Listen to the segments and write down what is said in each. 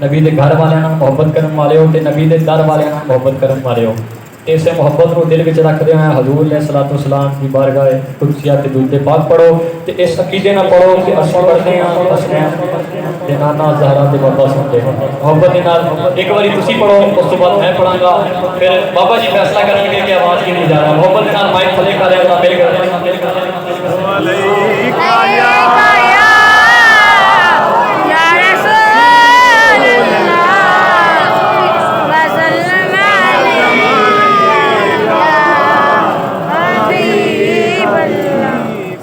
नबी के घर वाले मुहब्बत करने वाले हो, तो नबी के दर वाले मुहब्बत करने वाले हो। इस मुहब्बत को दिल में रखते हुए हजूर अलैहिस्सलातु वस्सलाम की बारगाह कुदसिया ते दुरूद पाक पढ़ो, तो इस अकीदे ना पढ़ो कि असं पढ़ते हैं हसनैन नाना ज़हरा ते बाबा सुनते हैं। मुहब्बत के नाल एक बार तुसी पढ़ो, उस तो बाद मैं पढ़ांगा, फिर बाबा जी फैसला करेंगे कि आवाज़ की नहीं जा रहा। मुहब्बत के नाल माइक थले कर रहा मिल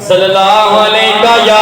सल्लल्लाहु अलैहि या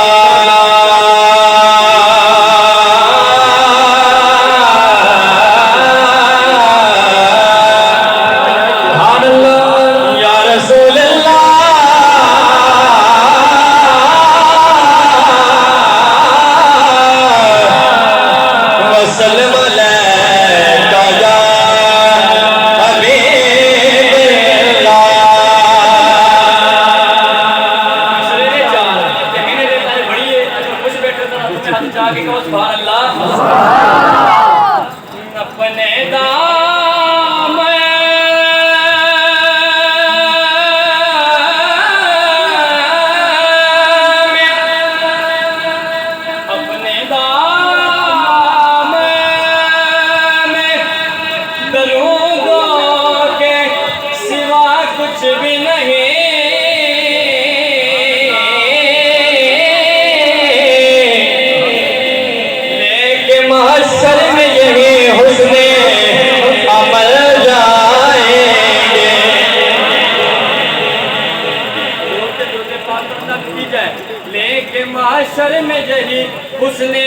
लेके माशर में यही उसने